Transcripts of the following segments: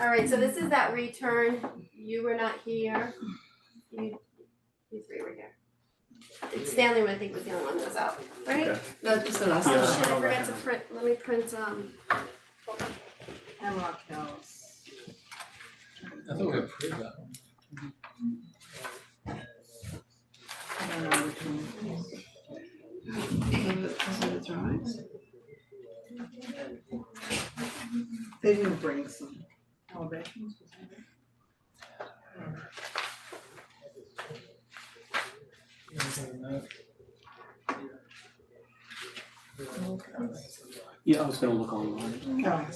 All right, so this is that return. You were not here. You three were here. Stanley, I think, was the only one that was out, right? Okay. No, just the last Oh one. shit, I forgot to print, let me print, Hemlock Hills. I thought we approved that one. I don't know which one it is. Was it the drawings? They didn't bring some elevations, was it? Yeah, I was gonna look online. No.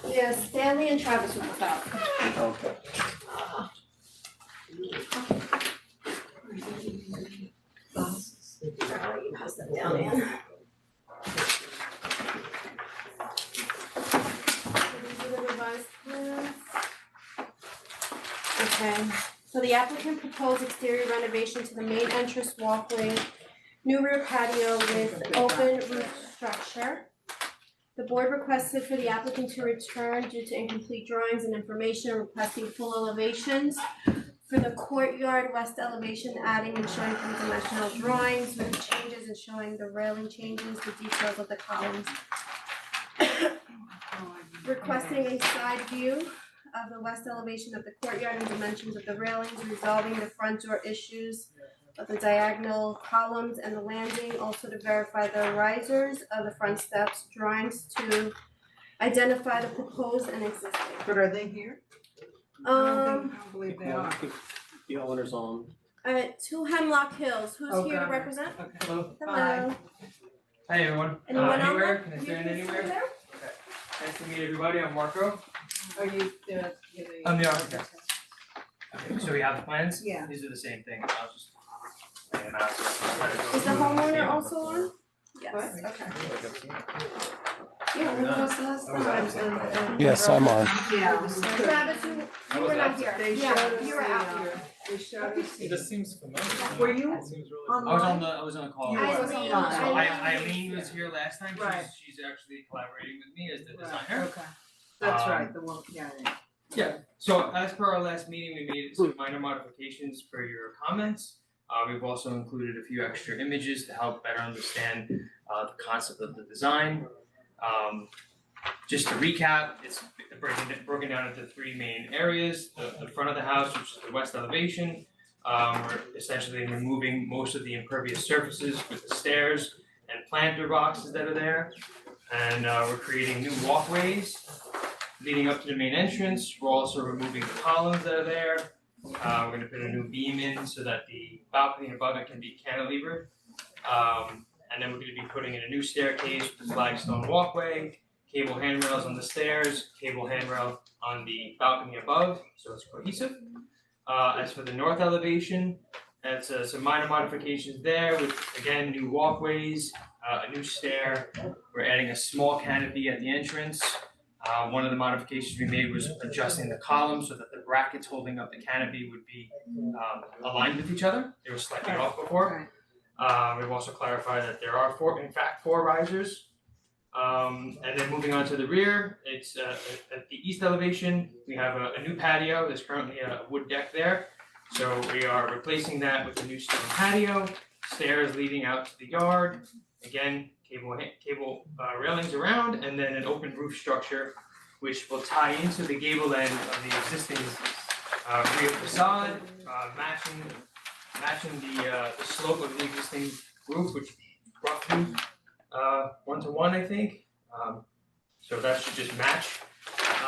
yeah, Stanley and Travis were both out. Okay. I'll let you pass that down, Ann. These are the revised plans. Okay, so the applicant proposed exterior renovation to the main entrance walkway, new rear patio with open roof structure. The board requested for the applicant to return due to incomplete drawings and information, requesting full elevations. For the courtyard west elevation, adding and showing three-dimensional drawings with changes and showing the railing changes, the details of the columns. Requesting a side view of the west elevation of the courtyard and dimensions of the railings, resolving the front door issues of the diagonal columns and the landing, also to verify the risers of the front steps, drawings to identify the proposed and existing. But are they here? I don't believe they are. The owner's on. 2 Hemlock Hills, who's Oh, here to got it. represent? Okay. Hello. Hello. Hi everyone. Anyone on Anywhere? there? Can I You stand can anywhere? sit there? Nice to meet everybody. I'm Marco. Are you the? I'm the architect. Okay, so we have the plans? Yeah. These are the same thing. I'll just lay them out. Is the homeowner also on? Yes, What? okay. Yeah, we was last time. Yes, I'm on. Yeah. Travis, you were not here. They showed Yeah, us you were the, out here. They showed us. It just seems familiar. Were you It seems really online? I was on the call. You I were was online. on- So I- Eileen was here last time. Right. She's actually collaborating with me as the Right, designer. okay. That's Um, right, the one, yeah, yeah. Yeah, so as per our last meeting, we made some minor modifications for your comments. We've also included a few extra images to help better understand the concept of the design. Just to recap, it's broken down into 3 main areas. The front of the house, which is the west elevation. We're essentially removing most of the impervious surfaces with the stairs and planter boxes that are there. And we're creating new walkways leading up to the main entrance. We're also removing the columns that are there. We're gonna put a new beam in so that the balcony above it can be cantilevered. And then we're gonna be putting in a new staircase with a flagstone walkway, cable handrails on the stairs, cable handrail on the balcony above, so it's cohesive. As for the north elevation, that's some minor modifications there with, again, new walkways, a new stair. We're adding a small canopy at the entrance. One of the modifications we made was adjusting the columns so that the brackets holding up the canopy would be aligned with each other. They were slightly off before. We've also clarified that there are in fact four risers. And then moving on to the rear, it's at the east elevation, we have a new patio. There's currently a wood deck there. So we are replacing that with a new stone patio, stairs leading out to the yard. Again, cable railings around, and then an open roof structure which will tie into the gable end of the existing rear facade, matching the slope of the existing roof, which roughly 1-to-1, I think. So that should just match.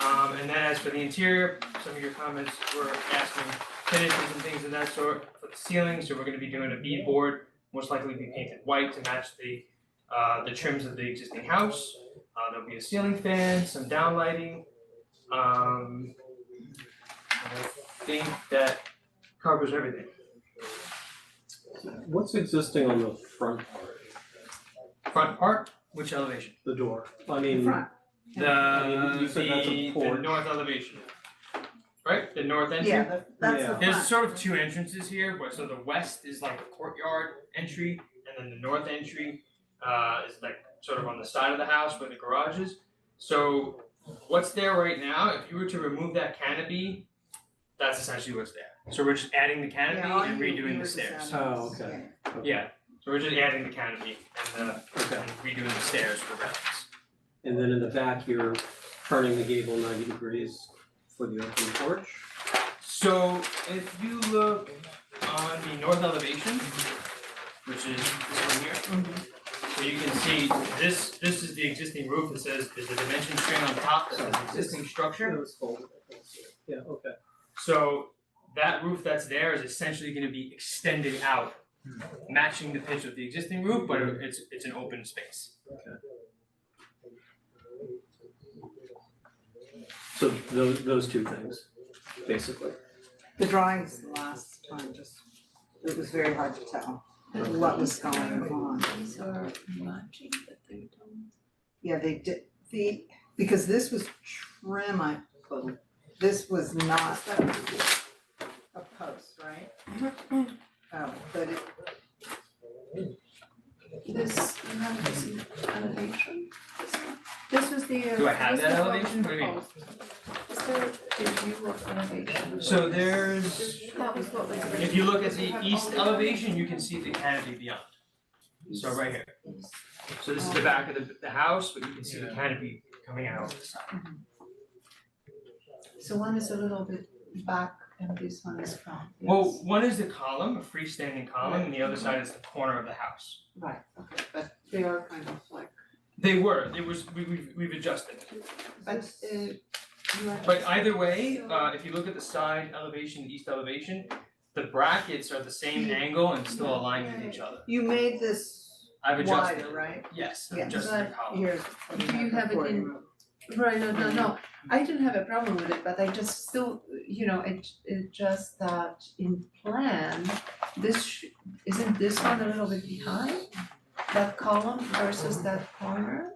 And then as for the interior, some of your comments were asking finishes and things of that sort for the ceiling. So we're going to be doing a beadboard, most likely be painted white to match the trims of the existing house. There'll be a ceiling fan, some downlighting. I think that covers everything. What's existing on the front part? Front part, which elevation? The door. I mean, Front. you said that's a The porch. north elevation. Right, the north entry? Yeah, that's the Yeah. There's front. sort of two entrances here, but so the west is like a courtyard entry, and then the north entry is like sort of on the side of the house where the garage is. So what's there right now, if you were to remove that canopy, that's essentially what's there. So we're just adding the canopy and redoing the stairs. Oh, okay. Yeah, so we're just adding the canopy and Okay. redoing the stairs for reference. And then in the back, you're turning the gable 90 degrees for the open porch. So if you look on the north elevation, which is this one here, so you can see this is the existing roof. It says there's a dimension string on top that says existing structure. Yeah, okay. So that roof that's there is essentially gonna be extended out, matching the pitch of the existing roof, but it's an open space. So those two things, basically. The drawings last time it was very hard to tell what was going on. These are matching, but they don't. Yeah, they did, because this was trim, I believe. This was not a post, right? Oh, but This, you have this in elevation, this one, This was the. Do I have this that was what elevation? was What do you mean? proposed. Is there- the view of elevation. So there's, That was what was originally. if you look at We the have east all the- elevation, you can see the canopy beyond. So right here. So this is the back of the house, but you can see the canopy coming out over the side. So one is a little bit back and this one is front, yes? Well, one is the column, a freestanding column, and the other side is the corner of the house. Right, okay, but they are kind of like, We've adjusted. but you are. But either way, if you look at the side elevation, the east elevation, the brackets are the same angle and still aligned with each other. you made this I've adjusted. wider, right? Yes, I've Yeah. adjusted the column. Here's. Do you have it in- Right, no, I didn't have a problem with it, but I just still, it just that in plan, isn't this one a little bit behind? That column versus that corner?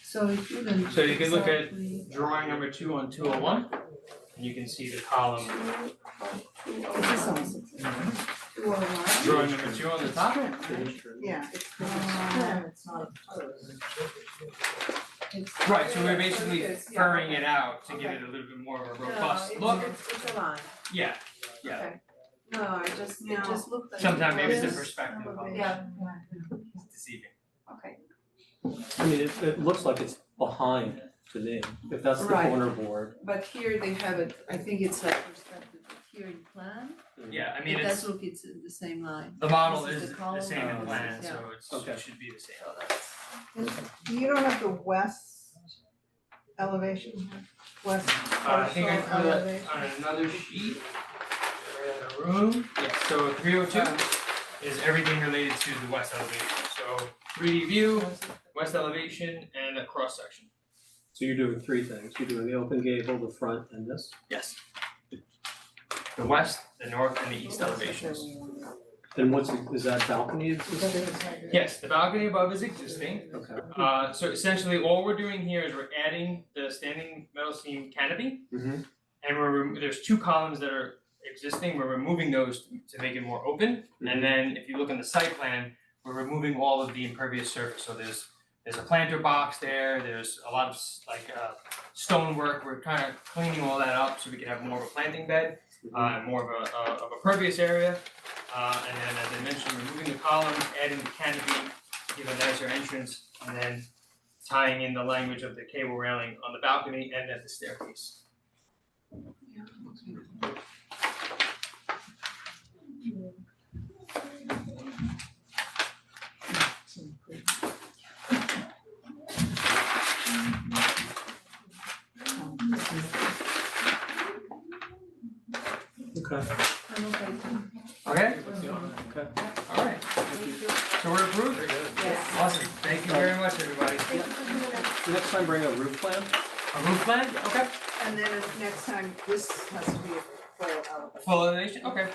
So it wouldn't So you can look at exactly- drawing number 2 on 201, and you can see the column. Is this also? 201. Drawing number 2 on the top. Yeah, it's trim, it's not a post. It's- Right, so we're basically Yes, yeah, furring okay. it out to give Okay. it a little bit more of a robust look. It's a line. Yeah, yeah. Okay. No, it just looked like. Sometimes maybe it's the this perspective of it. Yeah, It's deceiving. okay. I mean, it looks like it's behind to me, if that's the Right. corner board. But here they have it, I think it's like perspective, but here in plan, Yeah, I mean, it it's, does look, it's in the same line. the model This is is the the column. same in Oh, plan, yeah. so it's, Okay. it should be the same. So that's, You don't have the west elevation, west I think I partial put it elevation? on another sheet, right in the room. Yeah, so 302 is everything related to the west elevation. So 3D view, west elevation, and a cross section. So you're doing three things. You're doing the open gable, the front, and this. Yes. The west, the north, and the east elevations. And is that balcony existing? Yes, the balcony above is existing. Okay. So essentially, all we're doing here is we're adding the standing metal seam canopy, Mm-hmm. and there's 2 columns that are existing. We're removing those to make it more open. And then if you look on the site plan, we're removing all of the impervious surface. So there's a planter box there. There's a lot of stonework. We're kind of cleaning all that up so we can have more of a planting bed, and more of a pervious area. And then, as I mentioned, removing the columns, adding the canopy, give a nicer entrance, and then tying in the language of the cable railing on the balcony and at the staircase. Okay. I'm okay. Okay? Okay. All right. So we're approved? Yes. Awesome. Thank you very much, everybody. Thank you for doing that. Next time, bring a roof plan. A roof plan? Okay. And then next time, this has to be a full elevation. Full elevation? Okay.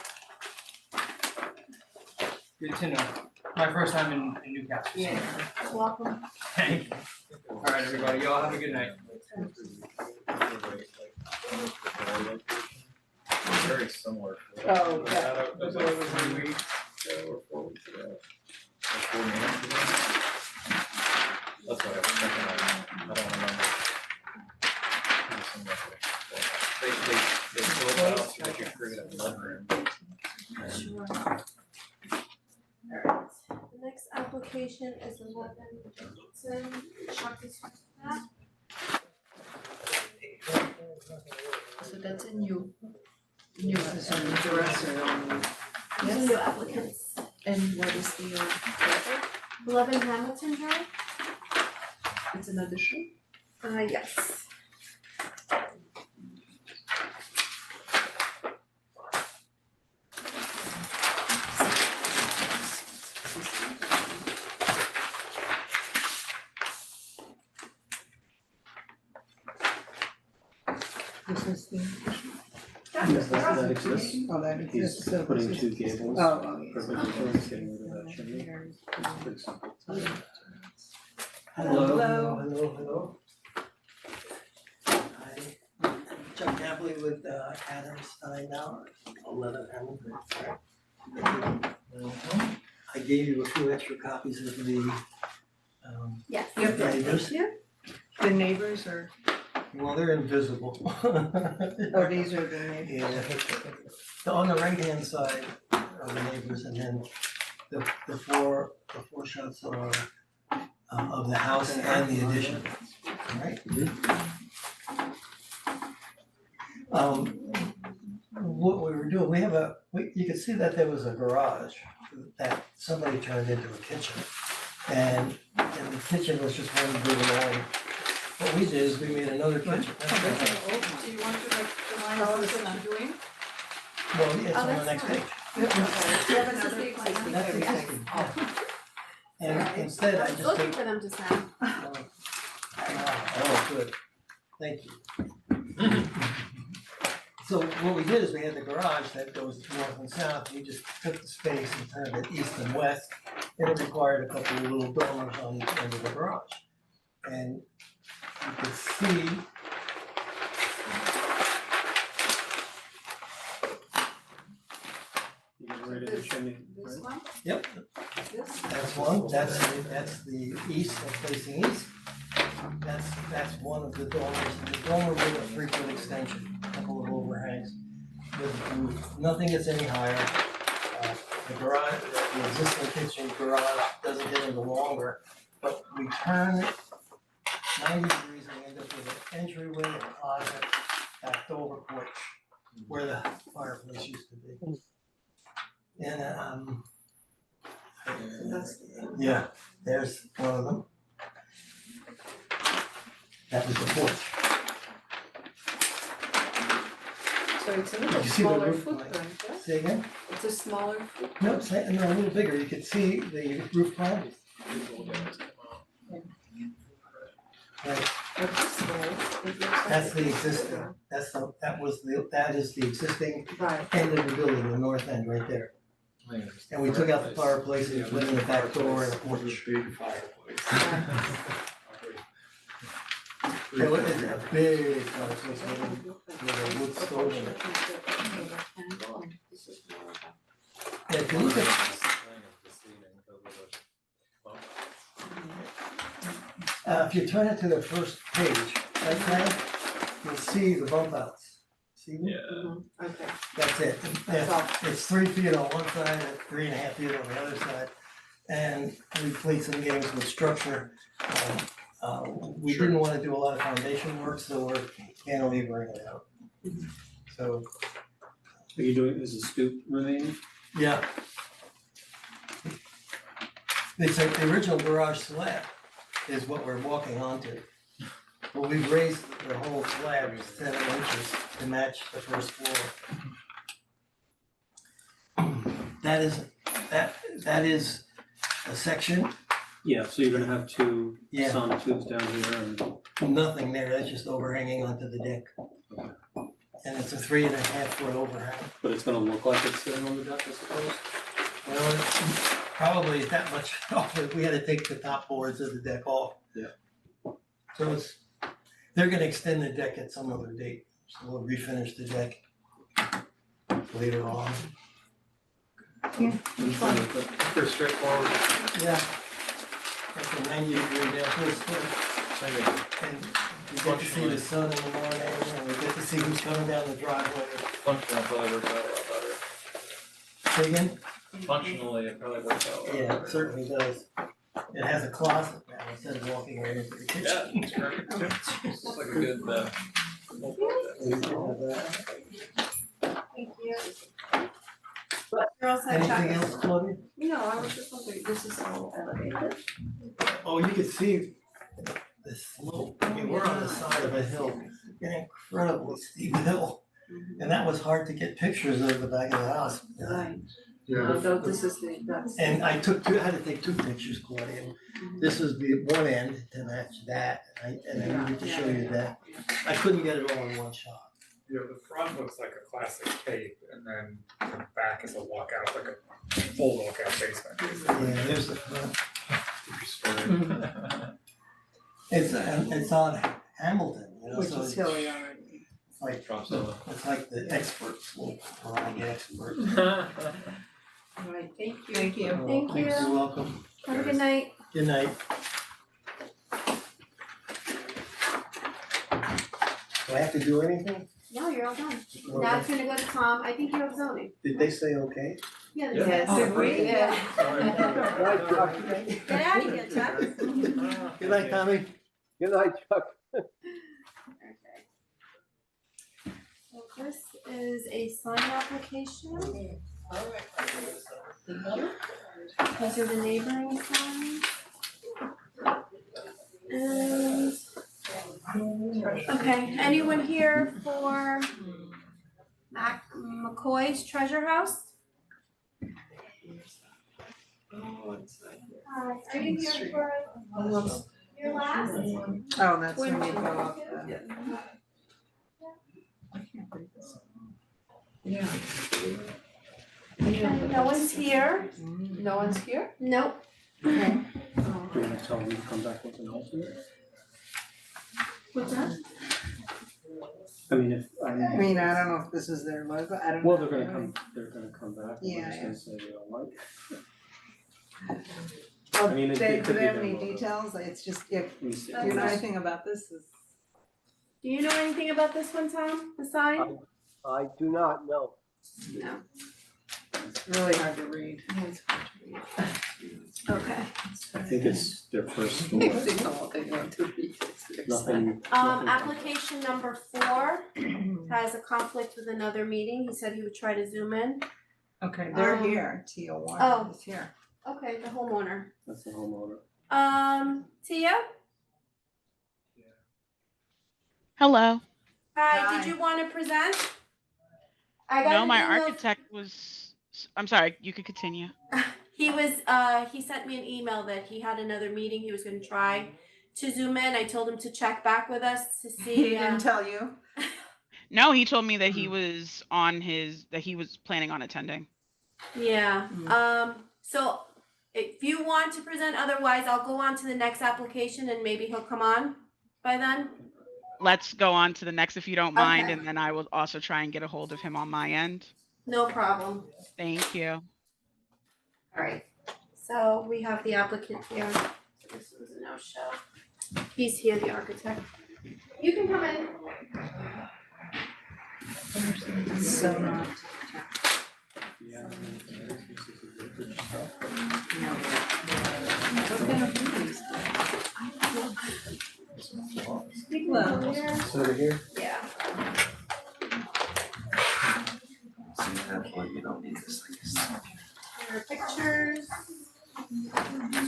Good to know. My first time in Newcastle. Yeah. Welcome. Thank you. All right, everybody. Y'all have a good night. Very similar. Oh, yeah. That was like 3 weeks ago or 4 weeks ago. Like 4 months ago. don't remember. They built a house so that you create a mudroom. Alright, the next application is 11 Dickinson, Shakti that. So that's a new This is on the dresser. These are new applicants. and what is the other? 11 Hamilton Drive? It's an addition? Yes. This is the, Yes, that exists. oh, that exists, so He's putting this two is- gables. Oh, yes. Perpendicular, he's getting rid of that chimney. Pretty simple. Hello. Hi, Chuck Napoli with Adam Steinauer, 11 Hamilton. I gave you a few extra copies of the Yes. neighbors. The neighbors are, Well, they're invisible. oh, these are the neighbors. Yeah. On the right-hand side are the neighbors, and then the four shots are of the house and the addition, right? What we were doing, you could see that there was a garage that somebody turned into a kitchen. And the kitchen was just one big line. What we did is we made another kitchen. Do you want to like remind us what you're doing? Well, it's on the that's next fine. page. Do you have another plan? That's existing, yeah. And instead I just Looking take, for them to sign. oh, good, thank you. So what we did is we had the garage that goes north and south, we just took the space and turned it east and west. And it required a couple of little dormers on each end of the garage. And you could see You get rid of the chimney, This right? one? Yep, This? that's one, that's the east, that's facing east. That's one of the dormers, and the dormer with a 3-foot extension, a couple of overhangs. With the roof, nothing gets any higher. The garage, the existing kitchen garage doesn't get any longer, but we turn it 90 degrees and we end up with an entryway, a closet, back over porch, where the fireplace used to be. And That's, yeah, there's one of them. That was the porch. so it's a little You see the smaller roof line? footprint, yeah? Say again? It's a smaller footprint. No, no, a little bigger. You could see the roof line. Right, But this way, it looks like that's the it's existing, that is the existing bigger. Right. end of the building, the north end right there. And we took out the fireplace and put in the back door and a porch. Big fireplace. It was a big fireplace with a wood stove in it. This is more of And if you look at, if you turn it to the first page, right there, you'll see the bump outs. See them? Yeah. okay. That's it. That's all. It's 3 feet on one side and 3.5 feet on the other side. And we played some games with structure. We didn't wanna do a lot of foundation work, so we're cantilevering it out. So, Are you doing, is the stoop remaining? yeah. It's like the original garage slab is what we're walking onto. But we've raised the whole slab 7 inches to match the first floor. That is a section, Yeah, so you're gonna have two Yeah. sonotubes down here and nothing there, that's just overhanging onto the deck. And it's a 3.5 foot overhang. but it's gonna look like it's sitting on the deck, I suppose. Well, it's probably that much off, we had to take the top boards of the deck off. Yeah. So they're gonna extend the deck at some other date, so we'll refinish the deck later on. Pretty straightforward. Yeah. That's a 90 degree down, Same here. And we get to see the sun in the morning, and we get to see who's coming down the driveway. Functional probably works out a lot better. Say again? Functionally, it probably works out a lot better. Yeah, it certainly does. It has a closet now instead of walking right into the kitchen. Yeah, it's great. It's like a good, whole project. We can have that. Thank you. You're all set, Chuck? Anything else, Claudia? No, I was just wondering, this is all elevated. Oh, you can see the slope. I mean, we're on the side of a hill, an incredibly steep hill. And that was hard to get pictures of the back of the house. Right. Yeah. So this is the, that's. And I had to take two pictures, Claudia. This was the one end to match that, and I needed to show you that. I couldn't get it all in one shot. You know, the front looks like a classic cape, and then the back is a walkout, like a full walkout basement. basically. Yeah, there's the front. Two-story. It's on Hamilton, you know, Which so is it's hilly already. like, Drops down. it's like the expert slope, or like the expert. All right, thank you. Thank you. Thank you. You're welcome. Have a good night. Good night. Do I have to do anything? No, you're all done. Now it's gonna go to Tom. I think you have zoning. Did they say okay? Yeah, Yeah. that's Did we? Yeah. Get out of here, Chuck. Good night, Tommy. Good night, Chuck. Okay. So this is a sign application. These are the neighboring signs. And, okay, anyone here for McCoy's Treasure House? Are you here for your last? Oh, that's when you go up the. Yeah. No one's here? No one's here? Nope. Do you wanna tell them to come back with an alternate? What's that? I mean, if, I mean, I don't know if this is their logo, I don't know. well, they're gonna come back, Yeah, they're just gonna say they don't like it. Oh, I mean, it they, could do be they have their any logo. details? It's just, if Let me see. you know anything about this, is. Do you know anything about this one, Tom? The sign? I do not know. No. It's really hard to read. Yeah, it's hard to read. Okay. I think it's their first store, They know what they want to read. It's nothing. Application number 4 has a conflict with another meeting. He said he would try to zoom in. Okay, they're Um, here, Tia oh. Warren is here. Okay, the homeowner. That's the homeowner. Tia? Hello. Hi, Hi. did you wanna present? I got No, an my email- architect was, I'm sorry, you could continue. He sent me an email that he had another meeting, he was gonna try to zoom in. I told him to check back with us to He see, didn't tell you? No, he told me that he was that he was planning on attending. yeah, so if you want to present, otherwise I'll go on to the next application and maybe he'll come on by then. Let's go on to the next if you don't mind, Okay. and then I will also try and get a hold of him on my end. No problem. Thank you. Alright, so we have the applicant here. This was a no-show. He's here, the architect. You can come in. So not. Yeah. You can come here. Over here? Yeah. You don't need this, I guess. There are pictures.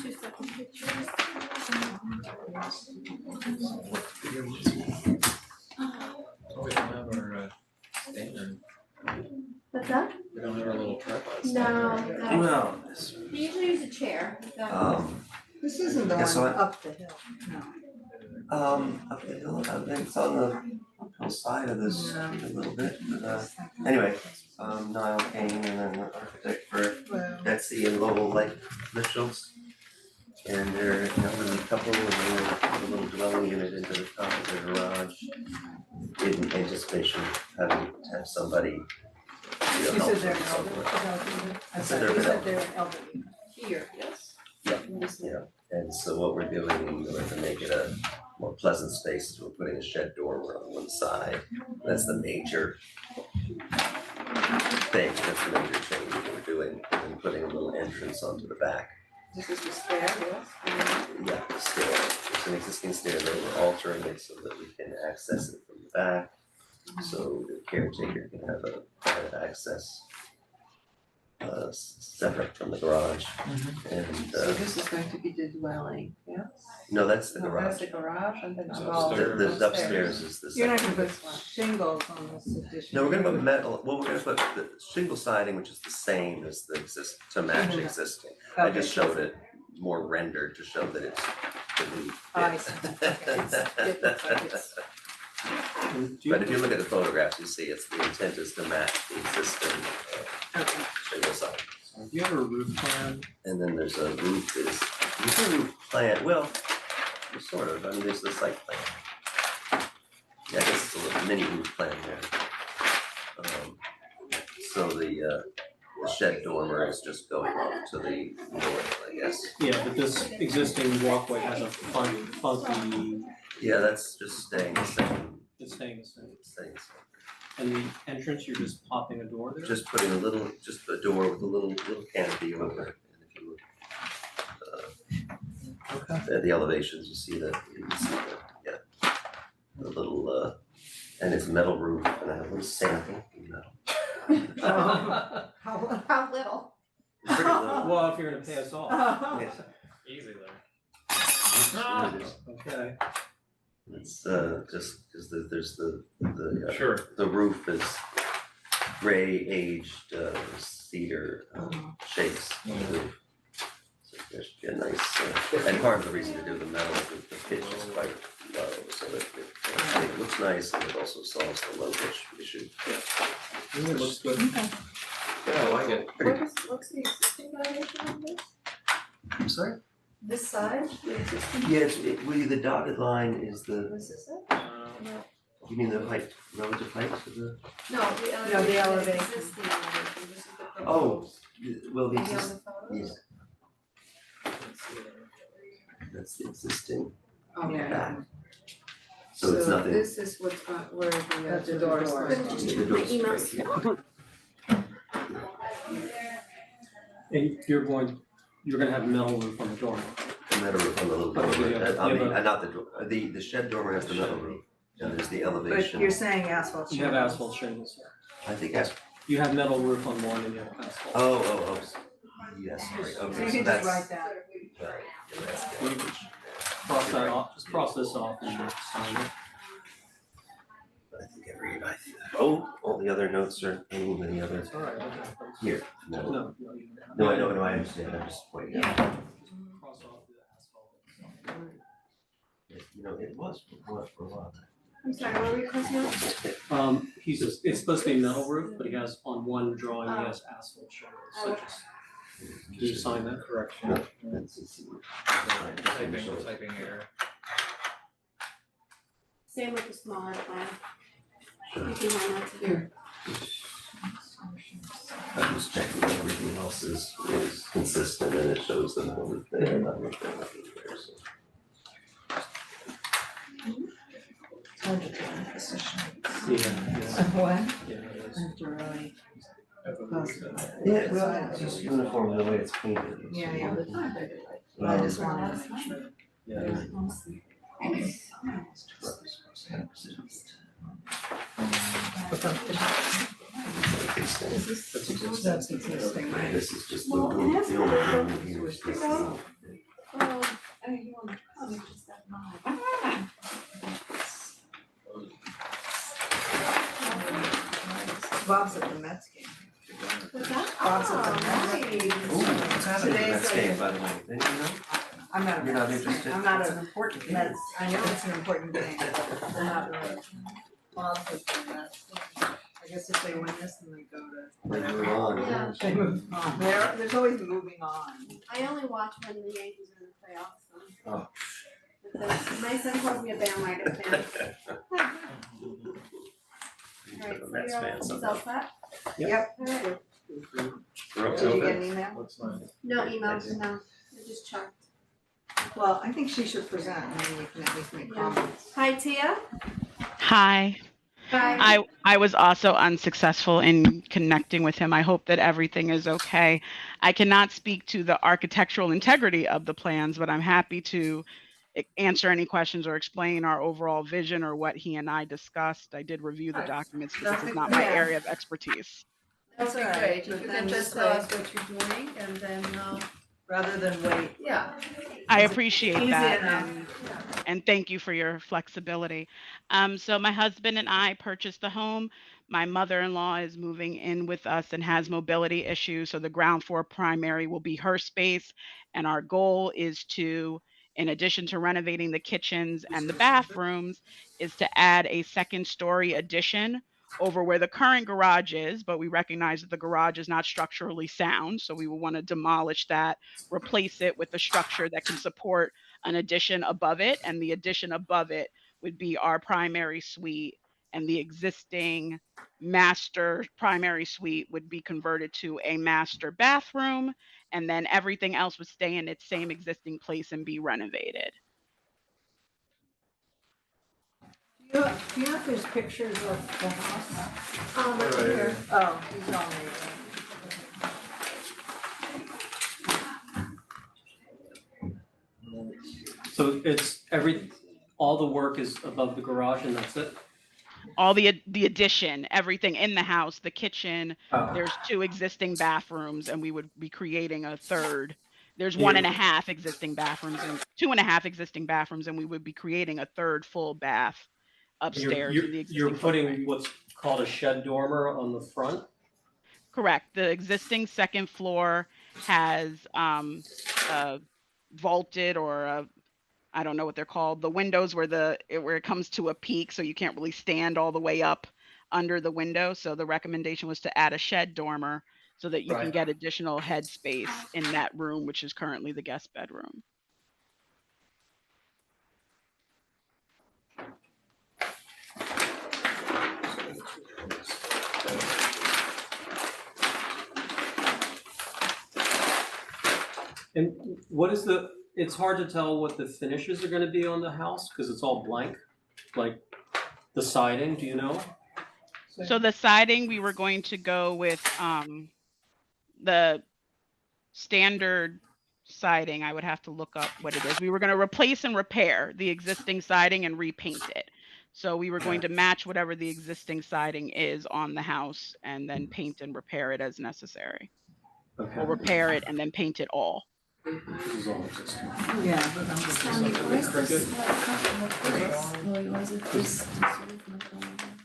2 separate pictures. Oh, we don't have our, stand. What's that? We don't have our little tripod stand. No. Well, They usually use a chair. That- This isn't the Yeah, one so I- up the hill, no. Up the hill, I think it's on the uphill side of this Yeah. a little bit, but anyway, Niall Kane and then the architect for Well, Betsy and Lowell Lake Mitchells. And they're an elderly couple and they want to put a little dwelling unit into the top of their garage in anticipation of having to have somebody, you help said they're them an somewhere. elderly, I I'm said sorry, they're you an said they're an elderly. Here, yes? Yeah, and so what we're doing, we're to make it a more pleasant spaces, we're putting a shed dormer on one side. That's the major thing, that's the major change that we're doing, and putting a little entrance onto the back. This is the stair, yes? Yeah, the stair, it's an existing stair, they were altering it so that we can access it from the back. So the caretaker can have access separate from the garage. And So this is going to be the dwelling, yes? no, that's the No, garage. that's the garage and then It's above. The upstairs is the You're not second. gonna put shingles on this addition. No, we're gonna put metal, well, we're gonna put the shingle siding, which is the same as the to match existing. I just showed it more rendered to show that it's the new fit. I see. Okay, it looks like it's. And do you But have if you look at the photographs, you see it's, the intent is to match the existing Okay. shingle siding. do you have a roof plan? And then there's a roof there's a roof plan, well, sort of, I mean, there's the site plan. Yeah, I guess it's a little mini roof plan there. So the shed dormer is just going off to the north, I guess. Yeah, but this existing walkway has a funky, Yeah, that's just staying the same, it's staying the same. staying the same. And the entrance, you're just popping a door there? Just putting just a door with a little canopy over it, and if you look Okay. at the elevations, you see that, yeah. The little, and it's metal roof, and I have a little sample in metal. How little? Pretty little. Well, if you're gonna pay us off. Yes. Easy there. Okay. It's just because there's the Sure. the roof is gray aged cedar shakes on the roof. So there should be a nice and part of the reason to do the metal is the pitch is quite low, so it looks nice and it also solves the low pitch issue. It looks good. Yeah, I like it. What's the existing elevation on this? I'm sorry? This side, the existing, Yeah, the dotted line is the, this is it? you mean the height, relative height of the? No, the No, the elevation, elevation. existing elevation, this is the proposed. Oh, well, the Any other existing, photos? that's the existing Okay. back. So it's nothing. This is what's where That's the the doors door. are. Just The check my door's right emails. And you're gonna have metal roof on the door. The metal roof on the little Okay, dormer, yeah, I mean, yeah, but- not the door, the shed dormer has the metal roof, and there's the But elevation. you're saying asphalt You have shingles. asphalt shingles here. I think that's, You have metal roof on one and you have asphalt. oh, yes, sorry, So okay, you so can that's, just write that. right, yeah, that's You good. can Cross that off, just cross this off and sign it. I think all the other notes are, any other, It's all right, that happens. here, no, No, no, you don't have. no, I understand, I'm just pointing out. Just cross off the asphalt. You know, it was for a while. I'm sorry, what were we crossing out? It's supposed to be metal roof, but he has on one drawing, he has asphalt shingles, so just, can you sign that? Correction. Typing error. Same with the smaller plan. You can run that together. I'm just checking that everything else is consistent and it shows them what we've there, not what they're looking there, so. Yeah, What? yeah, it is. I have to really. Yeah, well, it's just uniform the way it's painted. Yeah. I just wanted. Yeah. That's existing, right? This is just the Well, it room, has the to only be room built here is to this. go. Just that mine. Bob's at the Mets game. What's that? Bob's at the Oh, Mets nice. game. What's happening in Today's that like- game, by the way? Didn't you know? I'm not a You're not Mets, interested? I'm not It's a an important game. Mets, I know it's an important game, but I'm not really. Bob's at the Mets. I guess if they win this, then they go to They whatever. move on. Yeah. They move on, there's always moving on. I only watch when the Yankees are in the playoffs, so. Oh. But my son calls me a bandwagon fan. Alright, I'm a so Mets you're fan all somehow. set? Yep. Alright, We're up Did you to get it. an email? Looks nice. no emails, no, I just checked. Well, I think she should present and then we can at least make Yeah. comments. Hi, Tia. Hi. Hi. I was also unsuccessful in connecting with him. I hope that everything is okay. I cannot speak to the architectural integrity of the plans, but I'm happy to answer any questions or explain our overall vision or what he and I discussed. I did review the documents, but this is not my Yeah. area of expertise. That's That's all right, great, if but you then can this just tell way- us what you're doing and then, Rather than wait. yeah. I Easy- appreciate easy that enough. and thank you for your flexibility. So my husband and I purchased the home. My mother-in-law is moving in with us and has mobility issues, so the ground floor primary will be her space. And our goal is to, in addition to renovating the kitchens and the bathrooms, is to add a second story addition over where the current garage is, but we recognize that the garage is not structurally sound, so we will want to demolish that, replace it with a structure that can support an addition above it, and the addition above it would be our primary suite, and the existing master primary suite would be converted to a master bathroom, and then everything else would stay in its same existing place and be renovated. Do you know if there's pictures of the house? Right here. Oh, he's on there. So it's all the work is above the garage and that's it? All the addition, everything in the house, the kitchen, Oh. there's 2 existing bathrooms, and we would be creating a third. There's Yeah. 1.5 existing bathrooms and 2.5 existing bathrooms, and we would be creating a third full bath upstairs in the existing You're putting footprint. what's called a shed dormer on the front? Correct. The existing second floor has a vaulted or I don't know what they're called. The windows where it comes to a peak, so you can't really stand all the way up under the window. So the recommendation was to add a shed dormer so that you can Right. get additional head space in that room, which is currently the guest bedroom. And it's hard to tell what the finishes are gonna be on the house, cause it's all blank, like the siding, do you know? So the siding, we were going to go with the standard siding. I would have to look up what it is. We were going to replace and repair the existing siding and repaint it. So we were going to match whatever the existing siding is on the house and then paint and repair it as necessary. Okay. Or repair it and then paint it all. This is all existing. Yeah, but I'm just.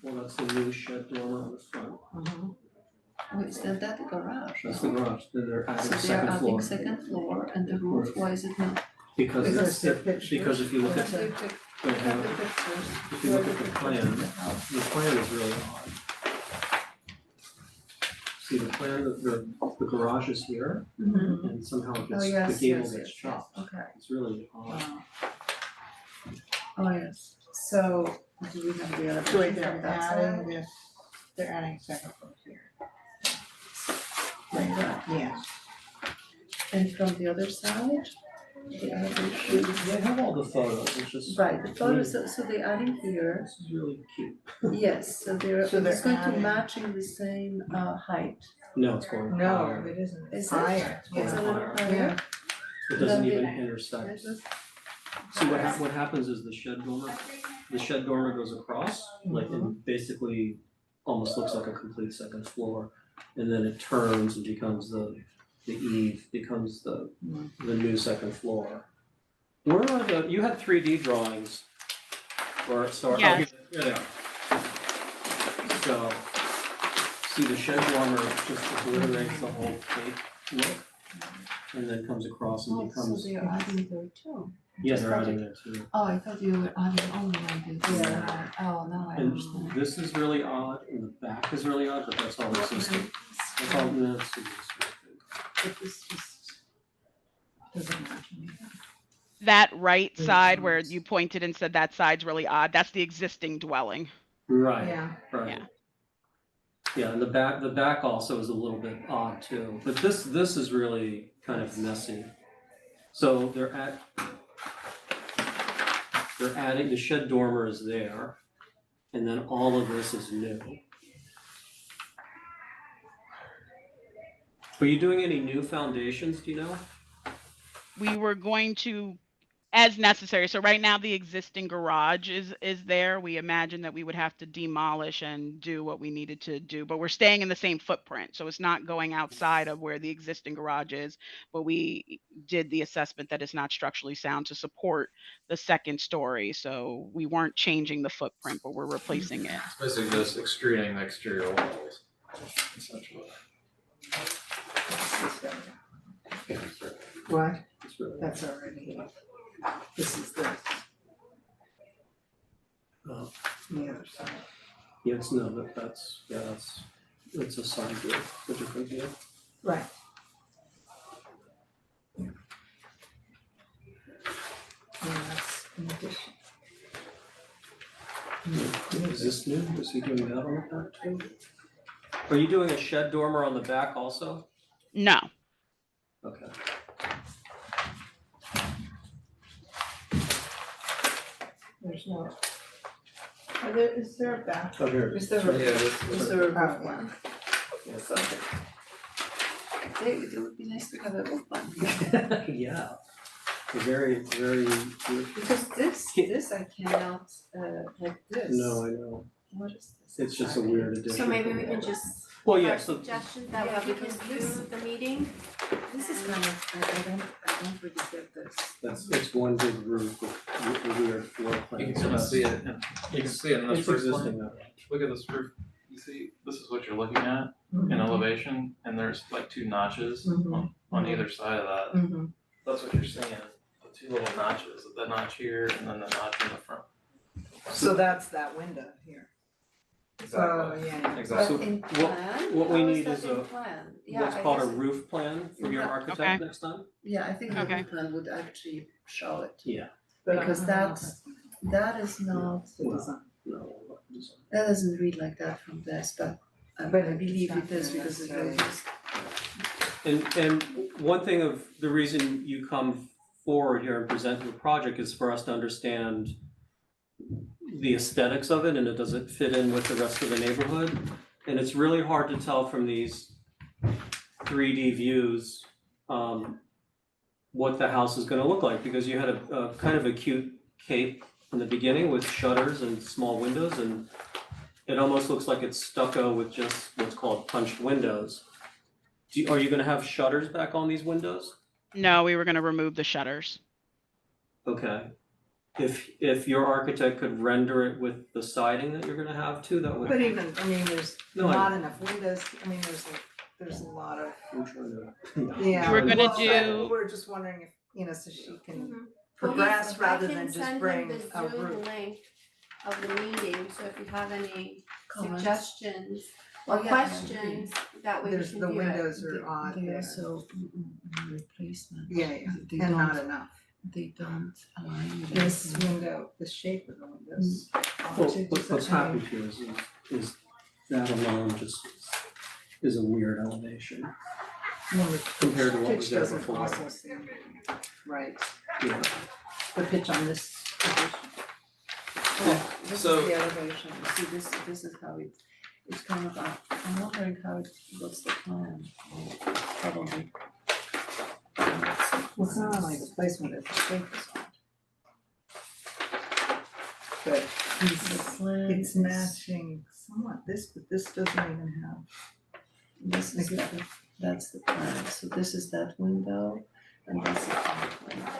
Well, that's the new shed dormer on the front. Mhm. Wait, is that the garage? That's the garage, then they're So adding they are second adding floor. second floor and the roof, why is it not? Because Because they're because if you look at pictures. the if you look at the plan is really odd. See, the plan, the garage is here, Mhm. and somehow it Oh, gets, the yes, gable yes, gets yes, chopped. okay. It's really odd. Oh, yes, so do we have the other? So wait, from they're that adding side? this, they're adding second floor here. Like that, Yes. and from the other side? The elevation, They have all the photos, it's just. right, the photos, so they're adding here, This is really cute. yes, so they're, So they're it's going to adding- matching the same height. No, it's going No, higher. it isn't. Is it? Higher. It's a Yeah. little higher. Yeah. It doesn't Then even the- intersect. See, what happens is the shed dormer goes across, like, and basically almost looks like a complete second floor. And then it turns and becomes the eave, becomes the new second floor. Where are you had 3D drawings, or, so, oh, Yes. here they are. So, see, the shed dormer just obliterates the whole fake look, and then comes across and Oh, becomes, so they are adding there too. yeah, they're adding there too. Oh, I thought you were adding only on this. Yeah. Oh, now I And understand. this is really odd, and the back is really odd, but that's all existing. That's all, that's existing. But this just doesn't match anything. That right side where you pointed and said that side's really odd, that's the existing dwelling. Right, Yeah. right. Yeah. Yeah, and the back also is a little bit odd too, but this is really kind of messy. So They're adding, the shed dormer is there, and then all of this is new. Are you doing any new foundations, do you know? We were going to, as necessary. So right now the existing garage is there. We imagine that we would have to demolish and do what we needed to do, but we're staying in the same footprint. So it's not going outside of where the existing garage is, but we did the assessment that it's not structurally sound to support the second story. So we weren't changing the footprint, but we're replacing it. It's basically just extruding the exterior walls, essentially. What? That's already, this is this. Oh. The other side. Yes, no, it's a side view, a different view. Right. And that's in addition. Is this new? Is he doing that on the back too? Are you doing a shed dormer on the back also? No. Okay. There's no. Is there a bath? Oh, here. Is there Yeah, a, this is there a roof one? Yes. It would be nice to have a roof one. Yeah. Very, very, Because this I cannot, like this. no, I know. What is this? It's just a weird addition. So maybe we can just Well, give yeah, our so suggestions that Yeah, we because can this- do the meeting. This is kind of, I don't really get this. it's one big roof with weird floor plan. You can kind of see it, you can see it in this It's first existing one. though. Look at this roof, you see, this is what you're looking at in elevation, and there's like two notches on either side of that. Mm-hmm. That's what you're seeing, the two little notches, the notch here and then the notch in the front. So that's that window here. Oh, Exactly, yeah. exactly. But in what- plan, what we how need that is in a- plan? Yeah, What's I called a guess- roof plan for your Yeah. architect Okay. next time? Yeah, I think the Okay. roof plan would actually show it, Yeah. because that is not, The design. No. that doesn't read like that from this, but But I believe it's it is not because it necessarily- goes. And one thing of the reason you come forward here and present your project is for us to understand the aesthetics of it and does it fit in with the rest of the neighborhood? And it's really hard to tell from these 3D views, what the house is gonna look like, because you had a kind of a cute cape in the beginning with shutters and small windows, and it almost looks like it's stucco with just what's called punched windows. Are you gonna have shutters back on these windows? No, we were gonna remove the shutters. Okay. If your architect could render it with the siding that you're gonna have too, that would. But even, I mean, there's No, I- not enough windows, I mean, there's a lot of, I'm trying to. yeah. We're gonna well, do- We're just wondering if, you know, so she can Mhm. progress Well, rather than just bring I a can send him the Zoom roof. link of the meeting, so if you have any Comments. suggestions Oh, or yeah, questions, that way we There's, can the do it. windows are odd They there. also replacement. Yeah, yeah, They and not don't, enough. they don't align with This anything. window, the shape of the windows. Well, what's happened here is that alone just is a weird elevation compared to what was there Pitch doesn't before. also seem right, Yeah. the pitch on this position. Oh, this is So- the elevation, you see, this is how it's kind of up, I'm wondering what's the plan, probably. Well, it's not only the placement, it's the shape is odd. But The plan it's is- matching somewhat this, but this doesn't even have. This is that's the plan, so this is that window, and this is that window.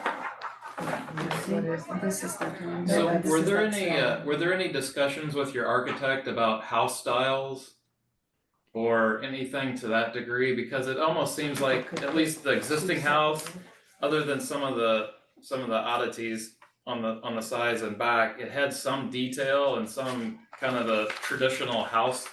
What is that? This is that window. So and this were is there that any, cell. were there any discussions with your architect about house styles? Or anything to that degree, because it almost seems like, at least the existing house, other than some of the oddities on the sides and back, it had some detail and some kind of a traditional house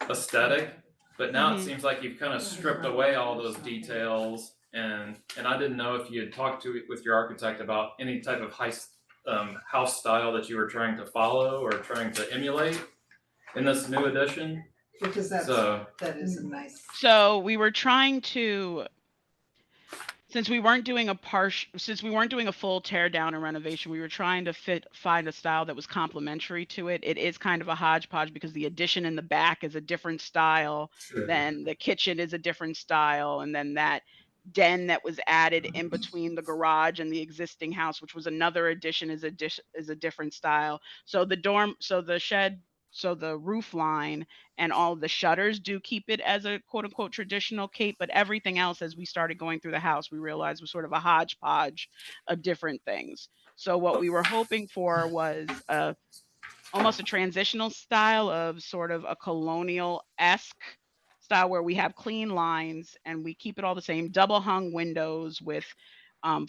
aesthetic. But now it seems like you've kind of stripped away all those details, and I didn't know if you had talked with your architect about any type of house style that you were trying to follow or trying to emulate in this new addition. Because that's, So that is a nice. So we were trying to, since we weren't doing a full tear down and renovation, we were trying to find a style that was complementary to it. It is kind of a hodgepodge because the addition in the back is a different style, then the kitchen is a different style, and then that den that was added in between the garage and the existing house, which was another addition, is a different style. So the roof line and all of the shutters do keep it as a quote unquote traditional cape, but everything else, as we started going through the house, we realized was sort of a hodgepodge of different things. So what we were hoping for was almost a transitional style of sort of a colonial-esque style where we have clean lines and we keep it all the same, double hung windows with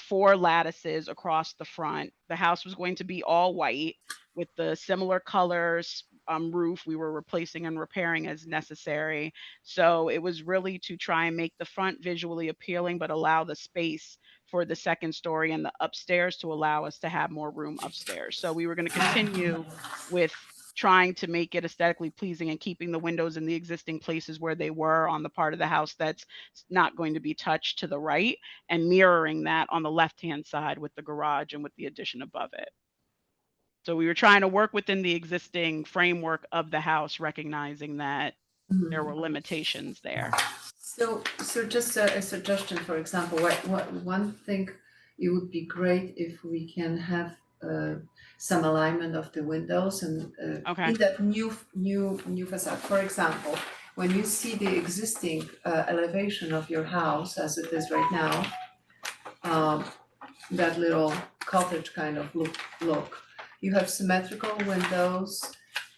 4 lattices across the front. The house was going to be all white with the similar colors roof we were replacing and repairing as necessary. So it was really to try and make the front visually appealing, but allow the space for the second story and the upstairs to allow us to have more room upstairs. So we were going to continue with trying to make it aesthetically pleasing and keeping the windows in the existing places where they were on the part of the house that's not going to be touched to the right, and mirroring that on the left-hand side with the garage and with the addition above it. So we were trying to work within the existing framework of the house, recognizing that there were limitations there. So just a suggestion, for example, what one thing, it would be great if we can have some alignment of the windows and Okay. in that new facade. For example, when you see the existing elevation of your house as it is right now, that little cottage kind of look. You have symmetrical windows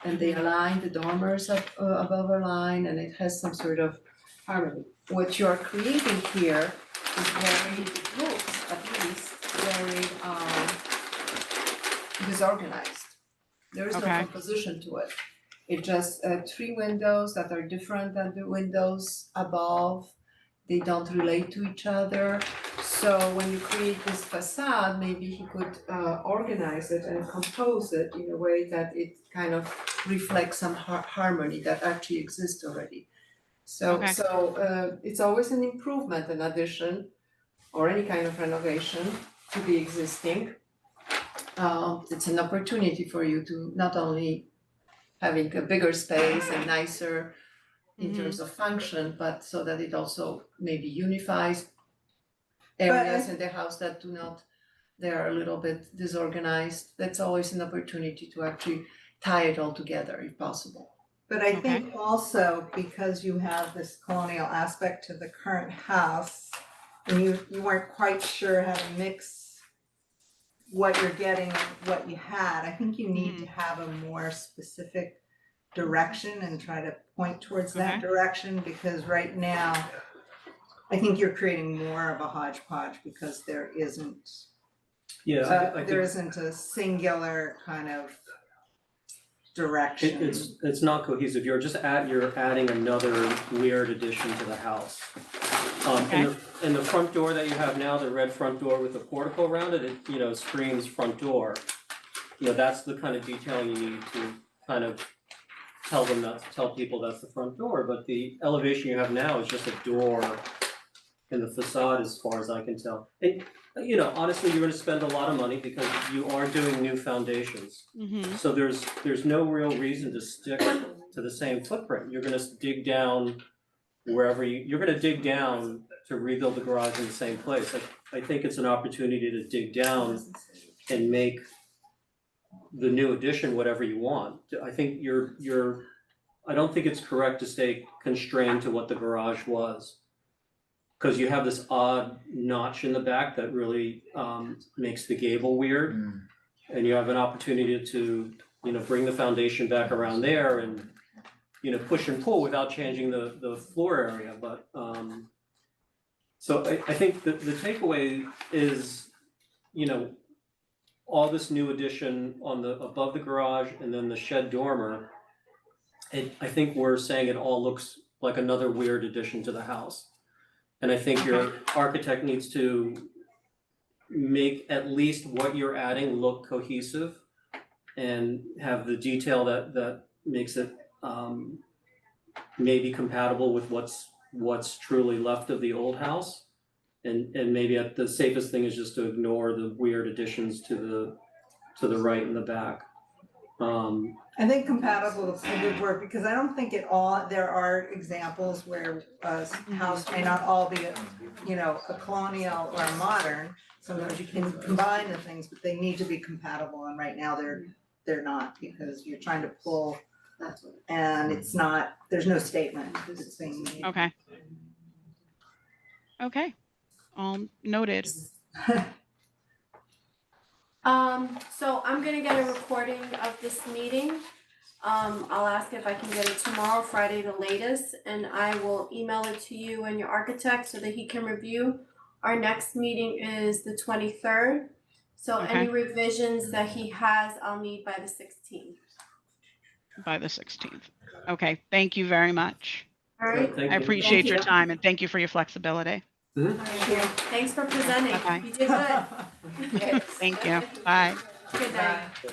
and they align, the dormers up above a line, and it has some sort of harmony. What you're creating here is very, it looks at least very disorganized. There is no Okay. composition to it. It just 3 windows that are different than the windows above. They don't relate to each other. So when you create this facade, maybe he could organize it and compose it in a way that it kind of reflects some harmony that actually exists already. So Okay. it's always an improvement, an addition, or any kind of renovation to the existing. It's an opportunity for you to not only having a bigger space and nicer in terms of function, but so that it also maybe unifies areas in the house that do not, they are a little bit disorganized. That's always an opportunity to actually tie it all together if possible. But I think also because you have this colonial aspect to the current house, and you weren't quite sure how to mix what you're getting and what you had, I think you need to have a more specific direction and try to point towards that direction, because right now I think you're creating more of a hodgepodge because there isn't there isn't a singular kind of direction. It's not cohesive. You're adding another weird addition to the house. And the front door that you have now, the red front door with the portico around it, screams front door. That's the kind of detailing you need to kind of tell people that's the front door, but the elevation you have now is just a door in the facade as far as I can tell. And, honestly, you're gonna spend a lot of money because you are doing new foundations. So there's no real reason to stick to the same footprint. You're gonna dig down wherever you're gonna dig down to rebuild the garage in the same place. I think it's an opportunity to dig down and make the new addition whatever you want. I think I don't think it's correct to stay constrained to what the garage was. Cause you have this odd notch in the back that really makes the gable weird. And you have an opportunity to, bring the foundation back around there and, push and pull without changing the floor area, but so I think the takeaway is, all this new addition on above the garage and then the shed dormer, I think we're saying it all looks like another weird addition to the house. And I think your architect needs to make at least what you're adding look cohesive and have the detail that makes it maybe compatible with what's truly left of the old house. And maybe the safest thing is just to ignore the weird additions to the right and the back. I think compatible is a good word, because I don't think there are examples where a house may not all be, a colonial or a modern. Sometimes you can combine the things, but they need to be compatible, and right now they're not, because you're trying to pull, That's what. and there's no statement that's being made. Okay. Okay, noted. So I'm gonna get a recording of this meeting. I'll ask if I can get it tomorrow, Friday the latest, and I will email it to you and your architect so that he can review. Our next meeting is the 23rd, so any Okay. revisions that he has, I'll need by the 16th. By the 16th. Okay, thank you very much. All right? Thank I you. appreciate Thank your you. time and thank you for your flexibility. Thank you. Thanks for presenting. Bye-bye. You did good. Thank you. Bye. Good night. Bye.